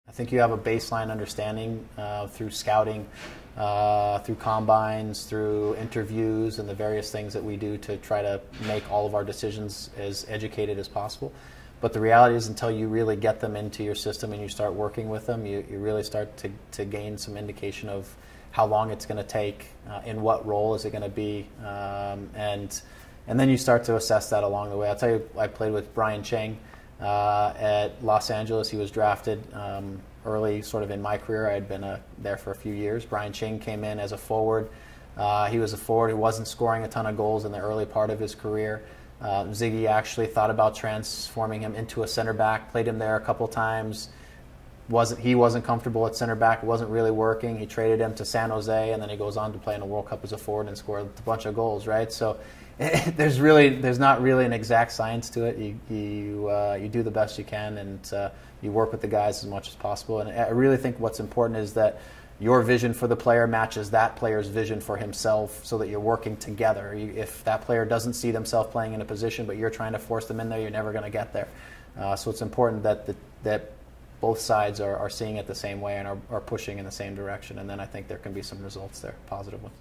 I think you have a baseline understanding through scouting, through combines, through interviews, and the various things that we do to try to make all of our decisions as educated as possible. But the reality is, until you really get them into your system and you start working with them, you really start to gain some indication of how long it's going to take, in what role is it going to be, and then you start to assess that along the way. I'll tell you, I played with Brian Chang at Los Angeles. He was drafted early sort of in my career. I had been there for a few years. Brian Chang came in as a forward. He was a forward who wasn't scoring a ton of goals in the early part of his career. Ziggy actually thought about transforming him into a center back, played him there a couple times. He wasn't comfortable at center back. It wasn't really working. He traded him to San Jose, and then he goes on to play in the World Cup as a forward and score a bunch of goals, right? So there's not really an exact science to it. You do the best you can, and you work with the guys as much as possible. And I really think what's important is that your vision for the player matches that player's vision for himself, so that you're working together. If that player doesn't see themselves playing in a position, but you're trying to force them in there, you're never going to get there. So it's important that both sides are seeing it the same way and are pushing in the same direction. And then I think there can be some results there, positive ones.